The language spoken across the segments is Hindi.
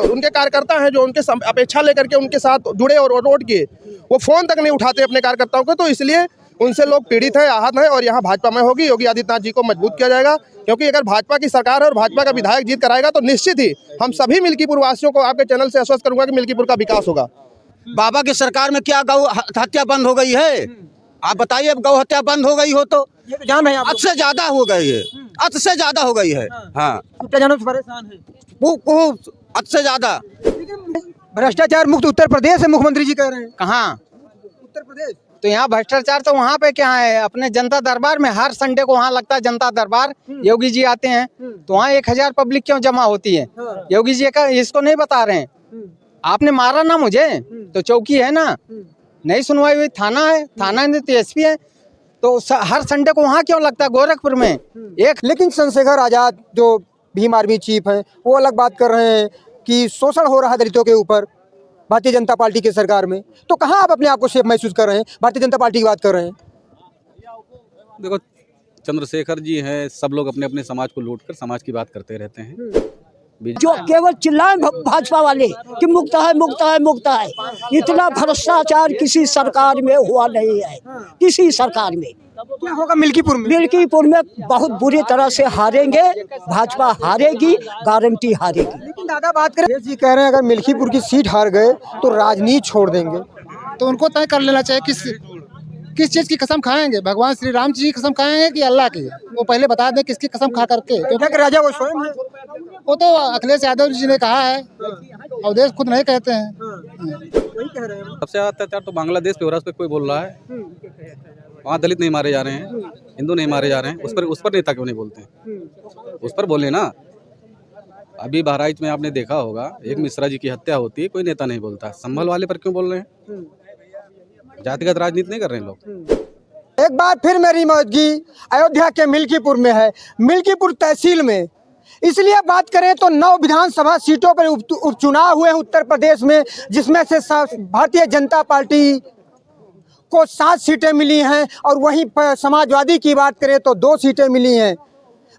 उनके कार्यकर्ता हैं जो उनके अपेक्षा लेकर के उनके साथ जुड़े और वोट किए, वो फ़ोन तक नहीं उठाते अपने कार्यकर्ताओं को। तो इसलिए उनसे लोग पीड़ित हैं, आहत हैं और यहाँ भाजपा में होगी। योगी आदित्यनाथ जी को मजबूत किया जाएगा, क्योंकि अगर भाजपा की सरकार है और भाजपा का विधायक जीत कराएगा तो निश्चित ही हम सभी मिल्कीपुर वासियों को आपके चैनल से आश्वस्त करूंगा कि मिल्कीपुर का विकास होगा। बाबा की सरकार में क्या गौ हत्या बंद हो गई है? आप बताइए, अब गौ हत्या बंद हो गई हो तो ये तो जान रहे हैं आप हद से ज्यादा हो गई है, हद से ज्यादा हो गई है। हाँ, छुट्टा जानवर से परेशान है। वो हद से ज्यादा। भ्रष्टाचार मुक्त उत्तर प्रदेश है, मुख्यमंत्री जी कह रहे हैं। कहाँ? उत्तर प्रदेश तो यहाँ भ्रष्टाचार तो वहाँ पे क्या है, अपने जनता दरबार में हर संडे को वहाँ लगता है जनता दरबार। योगी जी आते हैं तो वहाँ 1000 पब्लिक क्यों जमा होती है? योगी जी का इसको नहीं बता रहे हैं। आपने मारा ना मुझे तो चौकी है ना, नहीं सुनवाई हुई, थाना है, थाना में TSP है, तो हर संडे को वहाँ क्यों लगता है गोरखपुर में? एक लेकिन चंद्रशेखर आजाद जो भीम आर्मी चीफ हैं वो अलग बात कर रहे हैं कि शोषण हो रहा है दलितों के ऊपर भारतीय जनता पार्टी की सरकार में। तो कहाँ आप अपने आप को सेफ महसूस कर रहे हैं? भारतीय जनता पार्टी की बात कर रहे हैं। देखो, चंद्रशेखर जी हैं, सब लोग अपने अपने समाज को लूट कर समाज की बात करते रहते हैं। जो केवल चिल्लाए भाजपा वाले कि मुक्त है मुक्त है मुक्त है, इतना भ्रष्टाचार किसी सरकार में हुआ नहीं है, किसी सरकार में। क्या होगा मिल्कीपुर में? मिल्कीपुर में बहुत बुरी तरह से हारेंगे, भाजपा हारेगी, गारंटी हारेगी। लेकिन दादा बात करें, जी कह रहे हैं अगर मिल्कीपुर की सीट हार गए तो राजनीति छोड़ देंगे। तो उनको तय कर लेना चाहिए किस चीज़ की कसम खाएंगे। भगवान श्री राम जी की कसम खाएंगे कि अल्लाह की? वो पहले बता दें किसकी कसम खा करके। क्योंकि राजा वो स्वयं है। वो तो अखिलेश यादव जी ने कहा है, अवधेश खुद नहीं कहते हैं। वही कह रहे हैं। सबसे ज्यादा अत्याचार तो बांग्लादेश पे हो रहा है, उस पर कोई बोल रहा है? वहाँ दलित नहीं मारे जा रहे हैं, हिंदू नहीं मारे जा रहे हैं, उस पर नेता क्यों नहीं बोलते हैं? उस पर बोले ना। अभी बहराइच में आपने देखा होगा, एक मिश्रा जी की हत्या होती है, कोई नेता नहीं बोलता। संभल वाले पर क्यों बोल रहे हैं? जातिगत राजनीति नहीं कर रहे हैं लोग। एक बार फिर मेरी मौजूदगी अयोध्या के मिल्कीपुर में है, मिल्कीपुर तहसील में। इसलिए बात करें तो 9 विधानसभा सीटों पर उपचुनाव हुए हैं उत्तर प्रदेश में, जिसमें से भारतीय जनता पार्टी को 7 सीटें मिली हैं और वहीं पर समाजवादी की बात करें तो 2 सीटें मिली हैं।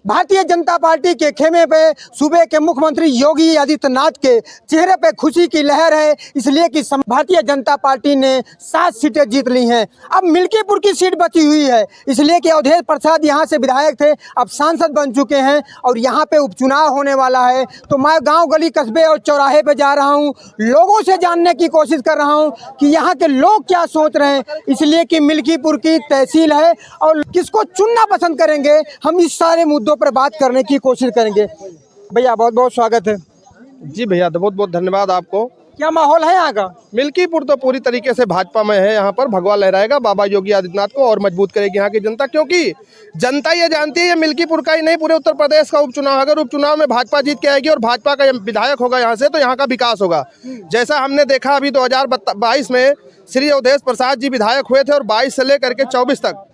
भारतीय जनता पार्टी के खेमे पे सूबे के मुख्यमंत्री योगी आदित्यनाथ के चेहरे पे खुशी की लहर है, इसलिए कि भारतीय जनता पार्टी ने 7 सीटें जीत ली हैं। अब मिल्कीपुर की सीट बची हुई है, इसलिए कि अवधेश प्रसाद यहाँ से विधायक थे, अब सांसद बन चुके हैं और यहाँ पे उपचुनाव होने वाला है। तो मैं गांव गली कस्बे और चौराहे पे जा रहा हूँ, लोगों से जानने की कोशिश कर रहा हूँ कि यहाँ के लोग क्या सोच रहे हैं, इसलिए कि मिल्कीपुर की तहसील है और किसको चुनना पसंद करेंगे, हम इस सारे मुद्दों पर बात करने की कोशिश करेंगे। भैया बहुत बहुत स्वागत है। जी भैया, बहुत बहुत धन्यवाद आपको। क्या माहौल है यहाँ का? मिल्कीपुर तो पूरी तरीके से भाजपा में है। यहाँ पर भगवा लहराएगा, बाबा योगी आदित्यनाथ को और मजबूत करेगी यहाँ की जनता, क्योंकि जनता ये जानती है ये मिल्कीपुर का ही नहीं पूरे उत्तर प्रदेश का उपचुनाव। अगर उपचुनाव में भाजपा जीत के आएगी और भाजपा का विधायक होगा यहाँ से, तो यहाँ का विकास होगा। जैसा हमने देखा अभी 2022 में श्री अवधेश प्रसाद जी विधायक हुए थे और 22 से लेकर के 24 तक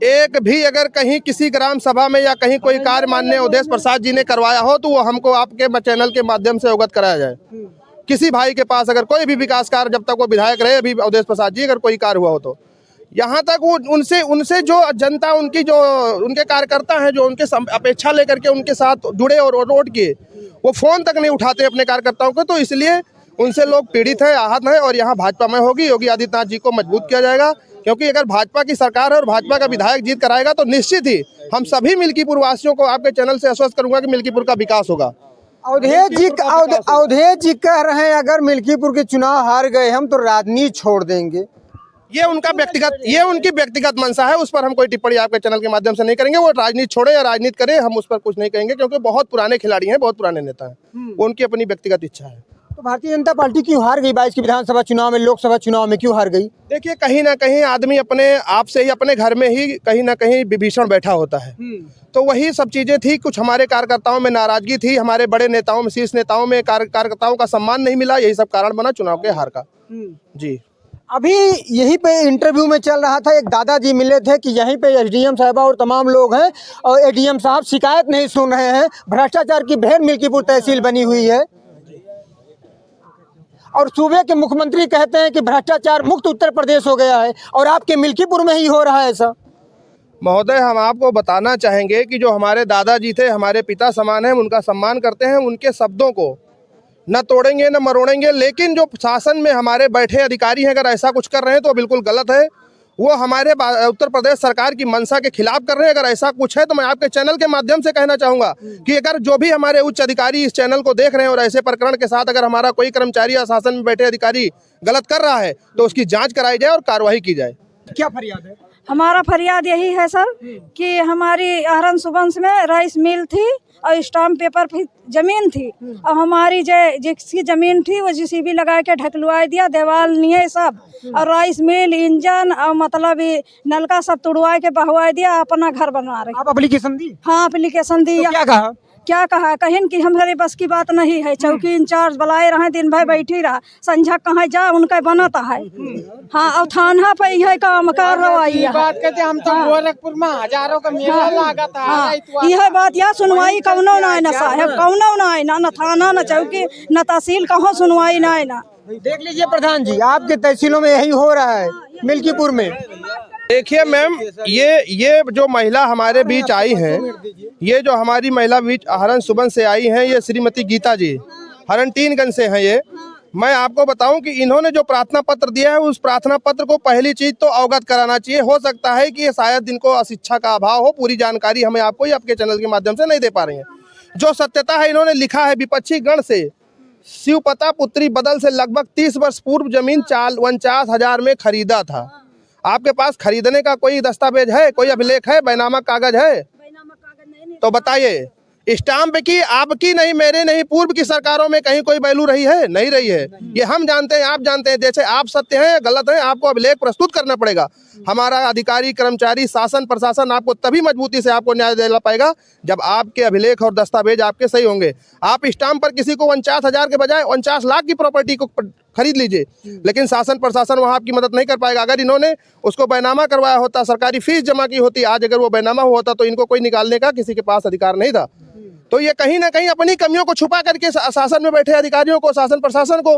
एक भी अगर कहीं किसी ग्राम सभा में या कहीं कोई कार्य माननीय अवधेश प्रसाद जी ने करवाया हो तो वो हमको आपके चैनल के माध्यम से अवगत कराया जाए। किसी भाई के पास अगर कोई भी विकास कार्य, जब तक वो विधायक रहे अभी अवधेश प्रसाद जी, अगर कोई कार्य हुआ हो तो यहाँ तक वो उनसे जो जनता, उनकी जो उनके कार्यकर्ता हैं जो उनके अपेक्षा लेकर के उनके साथ जुड़े और वोट किए, वो फ़ोन तक नहीं उठाते अपने कार्यकर्ताओं को। तो इसलिए उनसे लोग पीड़ित हैं, आहत हैं और यहाँ भाजपा में होगी। योगी आदित्यनाथ जी को मजबूत किया जाएगा, क्योंकि अगर भाजपा की सरकार है और भाजपा का विधायक जीत कराएगा तो निश्चित ही हम सभी मिल्कीपुर वासियों को आपके चैनल से आश्वस्त करूंगा कि मिल्कीपुर का विकास होगा। अवधेश जी कह रहे हैं अगर मिल्कीपुर के चुनाव हार गए हम तो राजनीति छोड़ देंगे। ये उनकी व्यक्तिगत मंशा है, उस पर हम कोई टिप्पणी आपके चैनल के माध्यम से नहीं करेंगे। वो राजनीति छोड़े या राजनीति करे, हम उस पर कुछ नहीं कहेंगे, क्योंकि बहुत पुराने खिलाड़ी हैं, बहुत पुराने नेता हैं, उनकी अपनी व्यक्तिगत इच्छा है। तो भारतीय जनता पार्टी क्यों हार गई 22 की विधानसभा चुनाव में, लोकसभा चुनाव में क्यों हार गई? देखिए, कहीं ना कहीं आदमी अपने आप से ही अपने घर में ही कहीं ना कहीं विभीषण बैठा होता है। तो वही सब चीजें थी, कुछ हमारे कार्यकर्ताओं में नाराजगी थी, हमारे बड़े नेताओं में, शीर्ष नेताओं में कार्यकर्ताओं का सम्मान नहीं मिला, यही सब कारण बना चुनाव के हार का। जी, अभी यहीं पे इंटरव्यू में चल रहा था, एक दादाजी मिले थे कि यहीं पे एसडीएम साहबा और तमाम लोग हैं और एडीएम साहब शिकायत नहीं सुन रहे हैं, भ्रष्टाचार की भेड़ मिल्कीपुर तहसील बनी हुई है और सूबे के मुख्यमंत्री कहते हैं कि भ्रष्टाचार मुक्त उत्तर प्रदेश हो गया है और आपके मिल्कीपुर में ही हो रहा है ऐसा। महोदय, हम आपको बताना चाहेंगे कि जो हमारे दादाजी थे, हमारे पिता समान हैं, उनका सम्मान करते हैं। उनके शब्दों को न तोड़ेंगे न मरोड़ेंगे। लेकिन जो शासन में हमारे बैठे अधिकारी हैं अगर ऐसा कुछ कर रहे हैं तो बिल्कुल गलत है। वो हमारे उत्तर प्रदेश सरकार की मंशा के खिलाफ कर रहे हैं। अगर ऐसा कुछ है तो मैं आपके चैनल के माध्यम से कहना चाहूँगा कि अगर जो भी हमारे उच्च अधिकारी इस चैनल को देख रहे हैं और ऐसे प्रकरण के साथ अगर हमारा कोई कर्मचारी या शासन में बैठे अधिकारी गलत कर रहा है तो उसकी जाँच कराई जाए और कार्रवाई की जाए। क्या फरियाद है? हमारा फरियाद यही है सर कि हमारी आहरण सुबंस में राइस मिल थी और स्टाम्प पेपर की जमीन थी और हमारी जिसकी जमीन थी वो जीसीबी लगा के ढकलुआ दिया, दीवार नहीं सब और राइस मिल इंजन और मतलब नलका सब तुड़वा के बहवा दिया, अपना घर बनवा रहे। आप एप्लीकेशन दी? हाँ एप्लीकेशन दी। तो क्या कहा? कहीं कि हमारे बस की बात नहीं है। चौकी इंचार्ज बुलाए रहे, दिन भर बैठी रहा, संझा कहाँ जा उनका बनता है। हाँ और थाना पे यह काम कार्रवाई बात कहते हम तो गोरखपुर में हजारों का मेला लागत है। यह बात या सुनवाई कौनो ना है ना साहब, कौनो ना है ना थाना न चौकी न तहसील, कहाँ सुनवाई ना है ना। देख लीजिए प्रधान जी, आपके तहसीलों में यही हो रहा है मिल्कीपुर में। देखिए मैम, ये जो महिला हमारे बीच आई हैं, ये जो हमारी महिला बीच आहरण सुबंस से आई हैं, ये श्रीमती गीता जी हरनटीनगंज से हैं। ये मैं आपको बताऊं कि इन्होंने जो प्रार्थना पत्र दिया है उस प्रार्थना पत्र को पहली चीज तो अवगत कराना चाहिए। हो सकता है कि ये शायद इनको अशिक्षा का अभाव हो, पूरी जानकारी हमें आपको आपके चैनल के माध्यम से नहीं दे पा रही है। जो सत्यता है इन्होंने लिखा है, विपक्षी गण से शिवपता पुत्री बदल से लगभग 30 वर्ष पूर्व जमीन 49,000 में खरीदा था। आपके पास खरीदने का कोई दस्तावेज है, कोई अभिलेख है, बैनामा कागज है? तो बताइए। स्टाम्प की आपकी नहीं, मेरे नहीं, पूर्व की सरकारों में कहीं कोई वैल्यू रही है? नहीं रही है। ये हम जानते हैं, आप जानते हैं। जैसे आप सत्य हैं या गलत हैं, आपको अभिलेख प्रस्तुत करना पड़ेगा। हमारा अधिकारी कर्मचारी शासन प्रशासन आपको तभी मजबूती से आपको न्याय दिला पाएगा जब आपके अभिलेख और दस्तावेज आपके सही होंगे। आप स्टाम्प पर किसी को 49,000 के बजाय 49 लाख की प्रॉपर्टी को खरीद लीजिए, लेकिन शासन प्रशासन वहाँ आपकी मदद नहीं कर पाएगा। अगर इन्होंने उसको बैनामा करवाया होता, सरकारी फीस जमा की होती, आज अगर वो बैनामा हुआ होता तो इनको कोई निकालने का किसी के पास अधिकार नहीं था। तो ये कहीं ना कहीं अपनी कमियों को छुपा करके शासन में बैठे अधिकारियों को, शासन प्रशासन को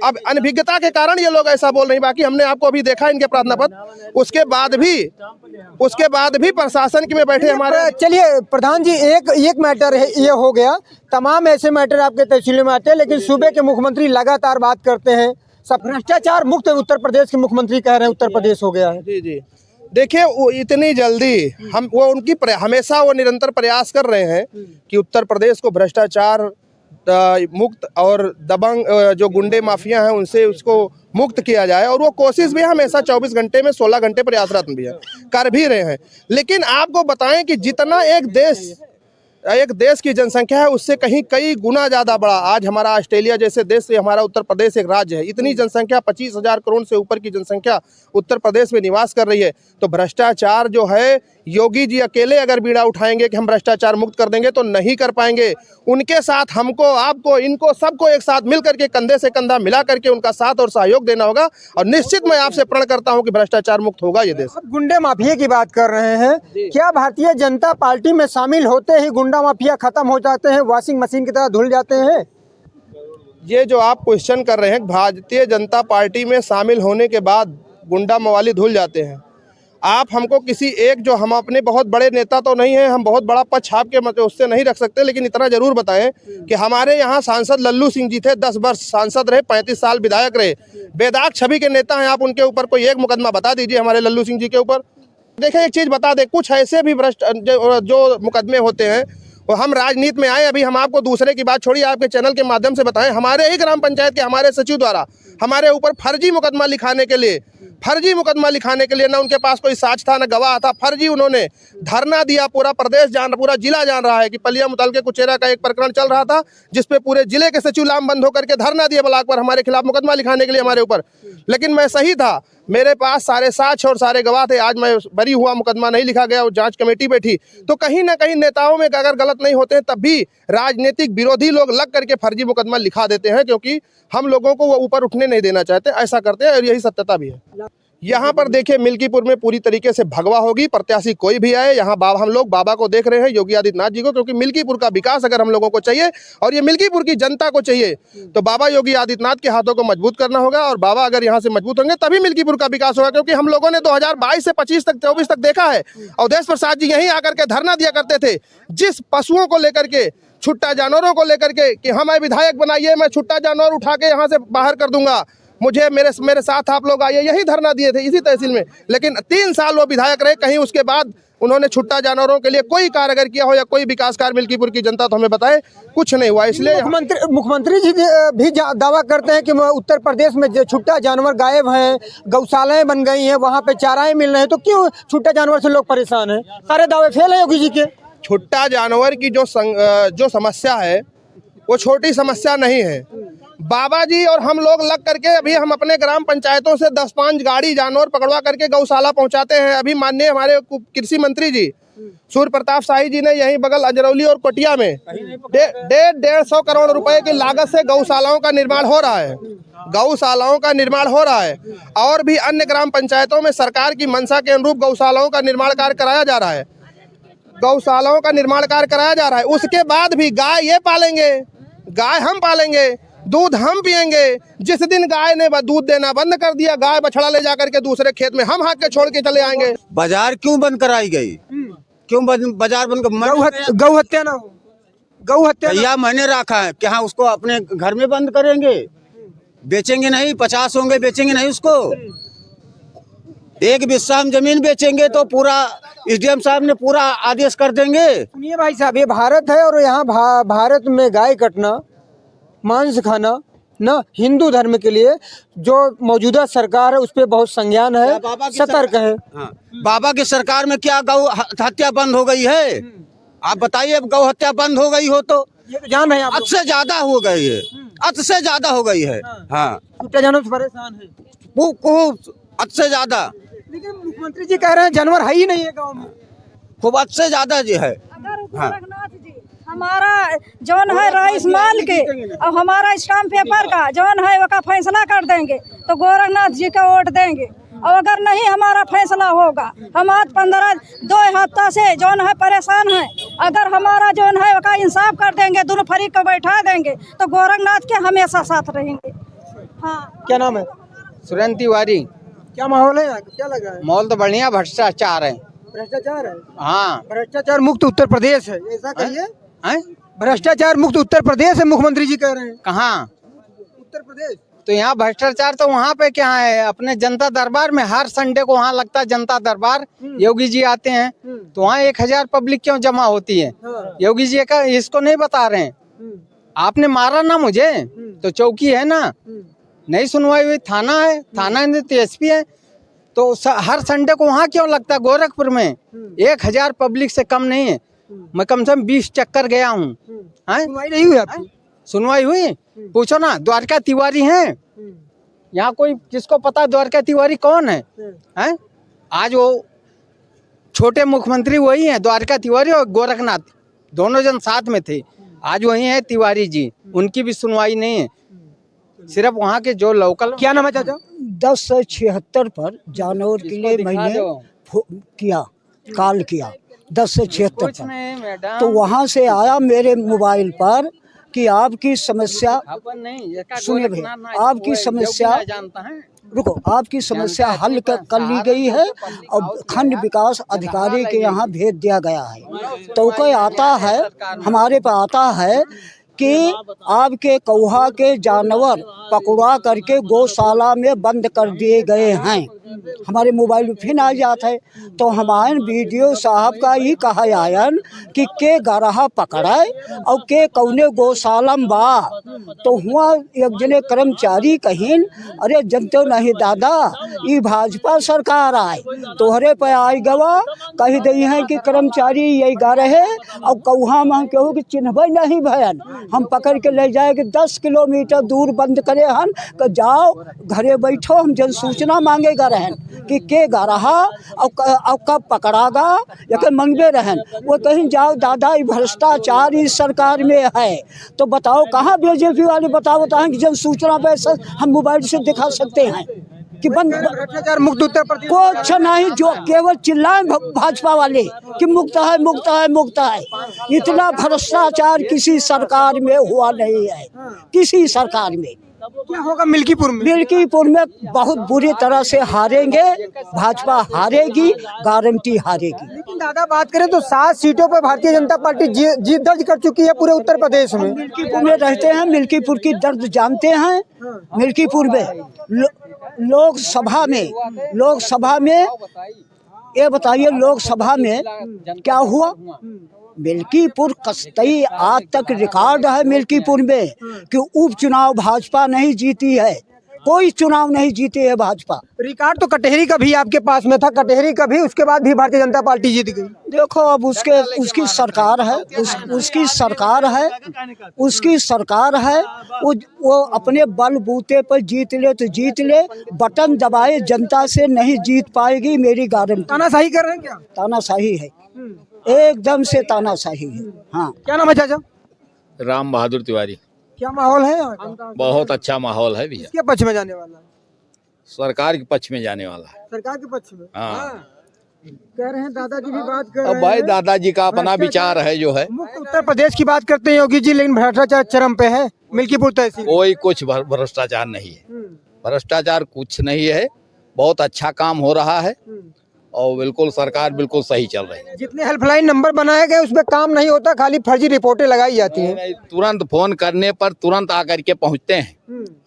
अब अनभिज्ञता के कारण ये लोग ऐसा बोल रहे हैं। बाकी हमने आपको अभी देखा इनके प्रार्थना पत्र, उसके बाद भी प्रशासन में बैठे हमारे। चलिए प्रधान जी, एक मैटर है, ये हो गया। तमाम ऐसे मैटर आपके तहसीलों में आते हैं, लेकिन सूबे के मुख्यमंत्री लगातार बात करते हैं सब भ्रष्टाचार मुक्त उत्तर प्रदेश के मुख्यमंत्री कह रहे हैं उत्तर प्रदेश हो गया है। जी जी, देखिए वो इतनी जल्दी हमेशा वो निरंतर प्रयास कर रहे हैं कि उत्तर प्रदेश को भ्रष्टाचार मुक्त और दबंग जो गुंडे माफिया हैं उनसे उसको मुक्त किया जाए, और वो कोशिश भी हमेशा 24 घंटे में 16 घंटे प्रयासरत भी है, कर भी रहे हैं। लेकिन आपको बताएं कि जितना एक देश की जनसंख्या है उससे कहीं कई गुना ज़्यादा बड़ा आज हमारा ऑस्ट्रेलिया जैसे देश से हमारा उत्तर प्रदेश एक राज्य है। इतनी जनसंख्या 25,000 करोड़ से ऊपर की जनसंख्या उत्तर प्रदेश में निवास कर रही है। तो भ्रष्टाचार जो है, योगी जी अकेले अगर बीड़ा उठाएंगे कि हम भ्रष्टाचार मुक्त कर देंगे तो नहीं कर पाएंगे। उनके साथ हमको, आपको, इनको सबको एक साथ मिल करके कंधे से कंधा मिला करके उनका साथ और सहयोग देना होगा, और निश्चित मैं आपसे प्रण करता हूं कि भ्रष्टाचार मुक्त होगा ये देश। गुंडे माफिया की बात कर रहे हैं, क्या भारतीय जनता पार्टी में शामिल होते ही गुंडा माफिया खत्म हो जाते हैं, वॉशिंग मशीन की तरह धुल जाते हैं? ये जो आप क्वेश्चन कर रहे हैं, भारतीय जनता पार्टी में शामिल होने के बाद गुंडा मवाली धुल जाते हैं, आप हमको किसी एक, जो हम अपने बहुत बड़े नेता तो नहीं हैं, हम बहुत बड़ा पद छाप के मतलब उससे नहीं रख सकते, लेकिन इतना जरूर बताएं कि हमारे यहाँ सांसद लल्लू सिंह जी थे, 10 वर्ष सांसद रहे, 35 साल विधायक रहे, बेदाग छवि के नेता हैं। आप उनके ऊपर कोई एक मुकदमा बता दीजिए हमारे लल्लू सिंह जी के ऊपर। देखिए एक चीज़ बता दें, कुछ ऐसे भी भ्रष्ट जो मुकदमे होते हैं वो हम राजनीति में आए, अभी हम आपको दूसरे की बात छोड़िए, आपके चैनल के माध्यम से बताएं, हमारे ही ग्राम पंचायत के हमारे सचिव द्वारा हमारे ऊपर फर्जी मुकदमा लिखाने के लिए ना उनके पास कोई साक्ष्य था, ना गवाह था, फर्जी उन्होंने धरना दिया। पूरा प्रदेश पूरा जिला जान रहा है कि पलिया मुतलके कुचेरा का एक प्रकरण चल रहा था जिसपे पूरे जिले के सचिव लामबंद होकर के धरना दिया ब्लॉक पर हमारे खिलाफ मुकदमा लिखाने के लिए हमारे ऊपर। लेकिन मैं सही था, मेरे पास सारे साक्ष्य और सारे गवाह थे, आज मैं बरी हुआ, मुकदमा नहीं लिखा गया और जांच कमेटी बैठी। तो कहीं ना कहीं नेताओं में अगर गलत नहीं होते हैं तब भी राजनीतिक विरोधी लोग लग करके फर्जी मुकदमा लिखा देते हैं, क्योंकि हम लोगों को वो ऊपर उठने नहीं देना चाहते, ऐसा करते हैं और यही सत्यता भी है। यहाँ पर देखिए मिल्कीपुर में पूरी तरीके से भगवा होगी, प्रत्याशी कोई भी आए। यहाँ हम लोग बाबा को देख रहे हैं, योगी आदित्यनाथ जी को, क्योंकि मिल्कीपुर का विकास अगर हम लोगों को चाहिए और ये मिल्कीपुर की जनता को चाहिए तो बाबा योगी आदित्यनाथ के हाथों को मजबूत करना होगा, और बाबा अगर यहाँ से मजबूत होंगे तभी मिल्कीपुर का विकास होगा। क्योंकि हम लोगों ने 2022 से 25 तक 24 तक देखा है, अवधेश प्रसाद जी यहीं आकर के धरना दिया करते थे, जिस पशुओं को लेकर के छुट्टा जानवरों को लेकर के कि हमें विधायक बनाइए, मैं छुट्टा जानवर उठा के यहाँ से बाहर कर दूंगा, मुझे मेरे साथ आप लोग आइए, यही धरना दिए थे इसी तहसील में। लेकिन 3 साल वो विधायक रहे, कहीं उसके बाद उन्होंने छुट्टा जानवरों के लिए कोई कार्य अगर किया हो या कोई विकास कार्य मिल्कीपुर की जनता तो हमें बताए, कुछ नहीं हुआ। इसलिए मुख्यमंत्री जी भी दावा करते हैं कि उत्तर प्रदेश में जो छुट्टा जानवर गायब हैं, गौशालाएं बन गई हैं, वहाँ पे चाराएं मिल रहे हैं, तो क्यों छुट्टा जानवर से लोग परेशान हैं? सारे दावे फेल है योगी जी के। छुट्टा जानवर की जो समस्या है वो छोटी समस्या नहीं है। बाबा जी और हम लोग लग करके अभी हम अपने ग्राम पंचायतों से 10-5 गाड़ी जानवर पकड़वा करके गौशाला पहुंचाते हैं। अभी माननीय हमारे कृषि मंत्री जी सूर्य प्रताप शाही जी ने यहीं बगल अजरौली और कोटिया में 150 करोड़ रुपए की लागत से गौशालाओं का निर्माण हो रहा है। गौशालाओं का निर्माण हो रहा है और भी अन्य ग्राम पंचायतों में सरकार की मंशा के अनुरूप गौशालाओं का निर्माण कार्य कराया जा रहा है। गौशालाओं का निर्माण कार्य कराया जा रहा है। उसके बाद भी गाय ये पालेंगे, गाय हम पालेंगे, दूध हम पिएंगे। जिस दिन गाय ने दूध देना बंद कर दिया, गाय बछड़ा ले जाकर के दूसरे खेत में हम हाँक के छोड़ के चले आएंगे। बाजार क्यों बंद कराई गई? क्यों बाजार बंद गौ हत्या ना हो, गौ हत्या या मैंने रखा है कि हाँ उसको अपने घर में बंद करेंगे, बेचेंगे नहीं, 50 होंगे बेचेंगे नहीं उसको। एक बिस्सा हम जमीन बेचेंगे तो पूरा एसडीएम साहब ने पूरा आदेश कर देंगे। सुनिए भाई साहब, ये भारत है और यहाँ भारत में गाय कटना, मांस खाना न हिंदू धर्म के लिए जो मौजूदा सरकार है उस पर बहुत संज्ञान है, सतर्क है। हाँ। बाबा की सरकार में क्या गौ हत्या बंद हो गई है? आप बताइए, अब गौ हत्या बंद हो गई हो तो ये तो जान रहे हैं आप हद से ज्यादा हो गई है, हद से ज्यादा हो गई है। हाँ, छुट्टा जानवर से परेशान है, हद से ज्यादा। लेकिन मुख्यमंत्री जी कह रहे हैं जानवर है ही नहीं है गाँव में। खूब हद से ज्यादा जी है। अगर गोरखनाथ जी हमारा जौन है राइस माल के और हमारा स्टाम्प पेपर का जौन है वो फैसला कर देंगे तो गोरखनाथ जी का वोट देंगे। और अगर नहीं हमारा फैसला होगा, हम आज 2 हफ्ता से जौन है परेशान हैं, अगर हमारा जौन है वो इंसाफ कर देंगे, दोनों फरीक को बैठा देंगे तो गोरखनाथ के हमेशा साथ रहेंगे। हाँ, क्या नाम है? सुरेंद्र तिवारी। क्या माहौल है यहाँ? क्या लगा है? माहौल तो बढ़िया, भ्रष्टाचार है। भ्रष्टाचार है। हाँ, भ्रष्टाचार मुक्त उत्तर प्रदेश है, ऐसा कहिए। हैं? भ्रष्टाचार मुक्त उत्तर प्रदेश है, मुख्यमंत्री जी कह रहे हैं। कहाँ? उत्तर प्रदेश। तो यहाँ भ्रष्टाचार तो वहाँ पे क्या है, अपने जनता दरबार में हर संडे को वहाँ लगता है जनता दरबार। योगी जी आते हैं तो वहाँ 1000 पब्लिक क्यों जमा होती है? योगी जी का इसको नहीं बता रहे हैं। आपने मारा ना मुझे तो चौकी है ना, नहीं सुनवाई हुई, थाना है, थाना है तो एसपी है, तो हर संडे को वहाँ क्यों लगता है? गोरखपुर में 1000 पब्लिक से कम नहीं है। मैं कम से कम 20 चक्कर गया हूँ। सुनवाई नहीं हुई आपकी? सुनवाई हुई? पूछो ना, द्वारका तिवारी हैं यहाँ, कोई किसको पता द्वारका तिवारी कौन है? हैं? आज वो छोटे मुख्यमंत्री वही हैं, द्वारका तिवारी और गोरखनाथ दोनों जन साथ में थे, आज वही है तिवारी जी, उनकी भी सुनवाई नहीं है। सिर्फ वहाँ के जो लोकल। क्या नाम है चाचा? 10 से 76 पर जानवर के लिए मैंने किया कॉल किया 10 से 76 पर, तो वहाँ से आया मेरे मोबाइल पर कि आपकी समस्या, सुनिए भैया, आपकी समस्या रुको, आपकी समस्या हल कर ली गई है और खंड विकास अधिकारी के यहाँ भेज दिया गया है। तो कोई आता है हमारे पे आता है कि आपके कौहा के जानवर पकड़ा करके गौशाला में बंद कर दिए गए हैं। हमारे मोबाइल में फिर आ जाता है तो हमारे वीडियो साहब का ही कहा आयन कि के गरहा पकड़ाए और के कौने गौशाला में बा, तो हुआ एक जने कर्मचारी कहीन, अरे जनते नहीं दादा ये भाजपा सरकार आए तोहरे पे आई गवा कही दई है कि कर्मचारी यही गा रहे और कौहा में केहू कि चिन्हबे नहीं भयन, हम पकड़ के ले जाएंगे 10 किलोमीटर दूर बंद करे हन कि जाओ घरे बैठो, हम जन सूचना मांगेगा रहन कि के गा रहा और कब पकड़ागा या के मंगवे रहन। वो कहीं जाओ दादा ये भ्रष्टाचार इस सरकार में है, तो बताओ कहाँ बीजेपी वाले बताएं कि जन सूचना पे हम मोबाइल से दिखा सकते हैं कि बंद भ्रष्टाचार मुक्त उत्तर प्रदेश कुछ नहीं, जो केवल चिल्लाए भाजपा वाले कि मुक्त है मुक्त है मुक्त है। इतना भ्रष्टाचार किसी सरकार में हुआ नहीं है, किसी सरकार में। क्या होगा मिल्कीपुर में? मिल्कीपुर में बहुत बुरी तरह से हारेंगे, भाजपा हारेगी, गारंटी हारेगी। लेकिन दादा बात करें तो 7 सीटों पर भारतीय जनता पार्टी जीत दर्ज कर चुकी है पूरे उत्तर प्रदेश में। मिल्कीपुर में रहते हैं, मिल्कीपुर की दर्द जानते हैं। मिल्कीपुर में लोकसभा में ये बताइए, लोकसभा में क्या हुआ? मिल्कीपुर कस्तई आज तक रिकॉर्ड है मिल्कीपुर में कि उपचुनाव भाजपा नहीं जीती है, कोई चुनाव नहीं जीती है भाजपा। रिकॉर्ड तो कटहरी का भी आपके पास में था, कटहरी का भी, उसके बाद भी भारतीय जनता पार्टी जीत गई। देखो अब उसकी सरकार है, उसकी सरकार है। वो अपने बलबूते पर जीत ले तो जीत ले, बटन दबाए जनता से नहीं जीत पाएगी, मेरी गारंटी। तानाशाही कर रहे हैं क्या? तानाशाही है, एकदम से तानाशाही है। हाँ, क्या नाम है चाचा? राम बहादुर तिवारी। क्या माहौल है यहाँ का? बहुत अच्छा माहौल है भैया। किसके पक्ष में जाने वाला है? सरकार के पक्ष में जाने वाला है। सरकार के पक्ष में। हाँ। कह रहे हैं दादाजी भी बात कर अब रहे भाई हैं। दादाजी का अपना विचार है जो है। मुक्त उत्तर प्रदेश की बात करते हैं योगी जी, लेकिन भ्रष्टाचार चरम पे है मिल्कीपुर तहसील। कोई कुछ भ्रष्टाचार नहीं है, भ्रष्टाचार कुछ नहीं है। बहुत अच्छा काम हो रहा है और बिल्कुल सरकार बिल्कुल सही चल रही है। जितने हेल्पलाइन नंबर बनाए गए उसमें काम नहीं होता, खाली फर्जी रिपोर्टें लगाई जाती हैं। तुरंत फोन करने पर तुरंत आकर के पहुंचते हैं।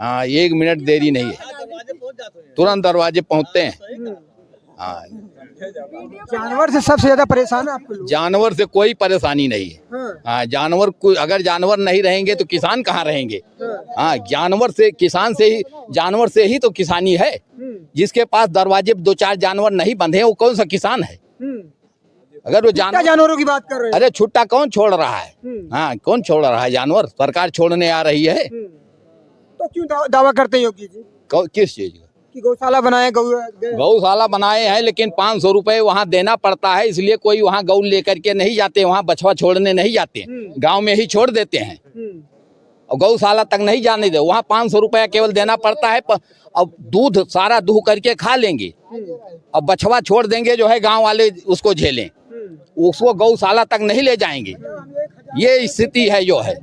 हाँ, 1 मिनट देरी नहीं है, तुरंत दरवाजे पहुंचते हैं। हाँ, जानवर से सबसे ज्यादा परेशान है आपको लोग? जानवर से कोई परेशानी नहीं है। हाँ, अगर जानवर नहीं रहेंगे तो किसान कहाँ रहेंगे? हाँ, जानवर से ही तो किसानी है। जिसके पास दरवाजे 2-4 जानवर नहीं बंधे हैं वो कौन सा किसान है? अगर वो जानवरों की बात कर रहे हैं। अरे छुट्टा कौन छोड़ रहा है? हाँ, कौन छोड़ रहा है? जानवर सरकार छोड़ने आ रही है। तो क्यों दावा करते हैं योगी जी किस चीज का? कि गौशाला बनाए? गौशाला बनाए हैं, लेकिन 500 रुपए वहाँ देना पड़ता है, इसलिए कोई वहाँ गौ लेकर के नहीं जाते, वहाँ बछवा छोड़ने नहीं जाते, गांव में ही छोड़ देते हैं। और गौशाला तक नहीं जाने दे, वहाँ 500 रुपया केवल देना पड़ता है। अब दूध सारा दूह करके खा लेंगे, अब बछवा छोड़ देंगे जो है, गांव वाले उसको झेलें, उसको गौशाला तक नहीं ले जाएंगे। ये स्थिति है जो है।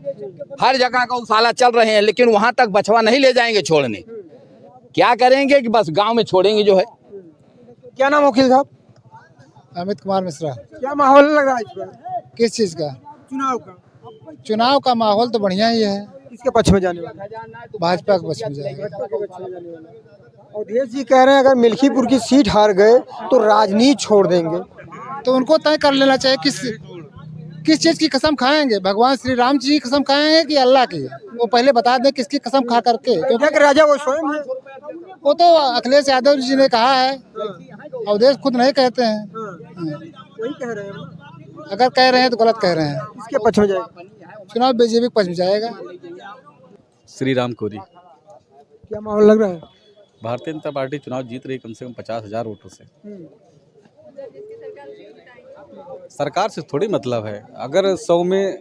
हर जगह गौशाला चल रहे हैं, लेकिन वहाँ तक बछवा नहीं ले जाएंगे छोड़ने। क्या करेंगे कि बस गांव में छोड़ेंगे जो है। क्या नाम वकील साहब? अमित कुमार मिश्रा। क्या माहौल लग रहा है इस पर? किस चीज का? चुनाव का। चुनाव का माहौल तो बढ़िया ही है। किसके पक्ष में जाने वाला? भाजपा के पक्ष में जाएगा। अवधेश जी कह रहे हैं अगर मिल्कीपुर की सीट हार गए तो राजनीति छोड़ देंगे। तो उनको तय कर लेना चाहिए किस चीज की कसम खाएंगे, भगवान श्री राम जी की कसम खाएंगे कि अल्लाह की? वो पहले बता दें किसकी कसम खा करके। क्योंकि राजा वो स्वयं है। वो तो अखिलेश यादव जी ने कहा है, अवधेश खुद नहीं कहते हैं। वही कह रहे हैं। अगर कह रहे हैं तो गलत कह रहे हैं। किसके पक्ष में जाएगा चुनाव? बीजेपी के पक्ष में जाएगा। श्री राम कोरी। क्या माहौल लग रहा है? भारतीय जनता पार्टी चुनाव जीत रही कम से कम 50,000 वोटों से। सरकार से थोड़ी मतलब है। अगर 100 में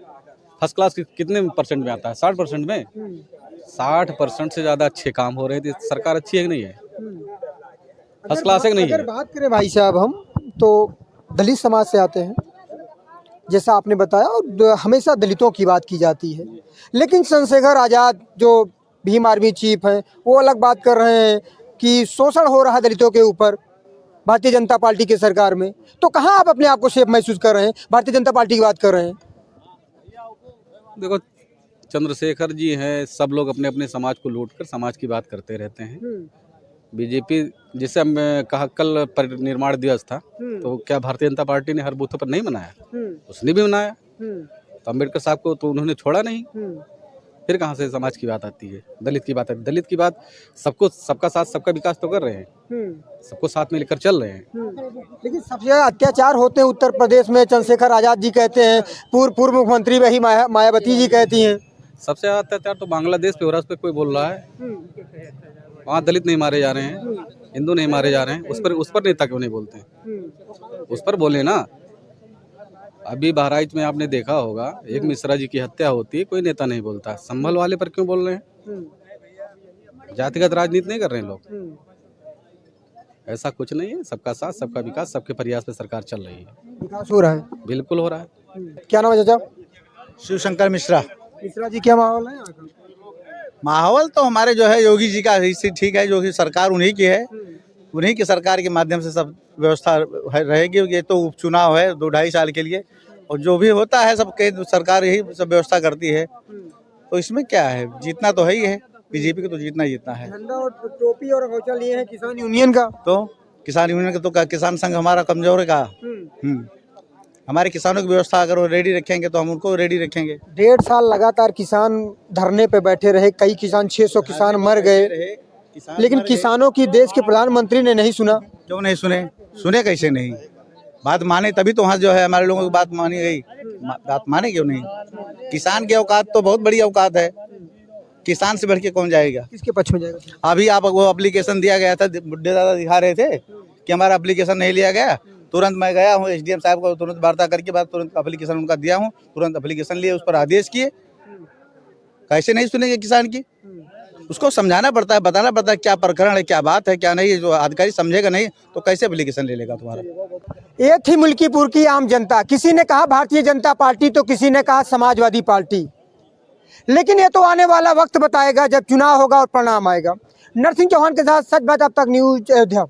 फर्स्ट क्लास कितने परसेंट में आता है? 60% में। 60% से ज़्यादा अच्छे काम हो रहे थे। सरकार अच्छी है कि नहीं है? फर्स्ट क्लास है कि नहीं है? अगर बात करें भाई साहब हम तो दलित समाज से आते हैं, जैसा आपने बताया, और हमेशा दलितों की बात की जाती है। लेकिन चंद्रशेखर आज़ाद जो भीम आर्मी चीफ हैं वो अलग बात कर रहे हैं कि शोषण हो रहा है दलितों के ऊपर भारतीय जनता पार्टी की सरकार में। तो कहाँ आप अपने आप को सेफ महसूस कर रहे हैं? भारतीय जनता पार्टी की बात कर रहे हैं। देखो, चंद्रशेखर जी हैं, सब लोग अपने अपने समाज को लूट कर समाज की बात करते रहते हैं। बीजेपी, जैसे हम कहा कल परिनिर्माण दिवस था, तो क्या भारतीय जनता पार्टी ने हर बूथों पर नहीं मनाया? उसने भी मनाया। तो अम्बेडकर साहब को तो उन्होंने छोड़ा नहीं। फिर कहाँ से समाज की बात आती है? दलित की बात है। दलित की बात सबको, सबका साथ सबका विकास तो कर रहे हैं, सबको साथ में लेकर चल रहे हैं। लेकिन सबसे ज्यादा अत्याचार होते हैं उत्तर प्रदेश में। चंद्रशेखर आज़ाद जी कहते हैं, पूर्व मुख्यमंत्री वही मायावती जी कहती हैं। सबसे ज्यादा अत्याचार तो बांग्लादेश पे हो रहा है, उस पर कोई बोल रहा है? वहाँ दलित नहीं मारे जा रहे हैं, हिंदू नहीं मारे जा रहे हैं, उस पर नेता क्यों नहीं बोलते हैं? उस पर बोले ना। अभी बहराइच में आपने देखा होगा, एक मिश्रा जी की हत्या होती है, कोई नेता नहीं बोलता। संभल वाले पर क्यों बोल रहे हैं? जातिगत राजनीति नहीं कर रहे हैं लोग। ऐसा कुछ नहीं है। सबका साथ सबका विकास, सबके प्रयास पे सरकार चल रही है। विकास हो रहा है। बिल्कुल हो रहा है। क्या नाम है चाचा? शिव शंकर मिश्रा। मिश्रा जी, क्या माहौल है यहाँ का? माहौल तो हमारे जो है योगी जी का ही ठीक है, जो कि सरकार उन्हीं की है, उन्हीं की सरकार के माध्यम से सब व्यवस्था रहेगी। ये तो उपचुनाव है 2-2.5 साल के लिए, और जो भी होता है सब केंद्र सरकार यही सब व्यवस्था करती है, तो इसमें क्या है, जीतना तो है ही है, बीजेपी को तो जीतना ही जीतना है। झंडा और टोपी और गौचा लिए हैं किसान यूनियन का। तो किसान यूनियन का तो किसान संघ हमारा कमजोर है का। हमारे किसानों की व्यवस्था अगर वो रेडी रखेंगे तो हम उनको रेडी रखेंगे। 1.5 साल लगातार किसान धरने पे बैठे रहे, कई किसान 600 किसान मर गए, लेकिन किसानों की देश के प्रधानमंत्री ने नहीं सुना। क्यों नहीं सुने कैसे नहीं? बात माने तभी तो वहाँ जो है हमारे लोगों की बात मानी गई, बात माने क्यों नहीं? किसान की औकात तो बहुत बड़ी औकात है, किसान से बढ़ के कौन जाएगा? किसके पक्ष में जाएगा? अभी आप वो एप्लीकेशन दिया गया था, बुड्ढे दादा दिखा रहे थे कि हमारा एप्लीकेशन नहीं लिया गया, तुरंत मैं गया हूँ SDM साहब को तुरंत वार्ता करके बाद तुरंत एप्लीकेशन उनका दिया हूँ, तुरंत एप्लीकेशन लिए, उस पर आदेश किए। कैसे नहीं सुनेंगे किसान की? उसको समझाना पड़ता है, बताना पड़ता है क्या प्रकरण है, क्या बात है, क्या नहीं। जो अधिकारी समझेगा नहीं तो कैसे एप्लीकेशन ले लेगा तुम्हारा? ये थी मुल्कीपुर की आम जनता। किसी ने कहा भारतीय जनता पार्टी तो किसी ने कहा समाजवादी पार्टी, लेकिन ये तो आने वाला वक्त बताएगा जब चुनाव होगा और परिणाम आएगा। नरसिंह चौहान के साथ सच बात अब तक न्यूज अयोध्या।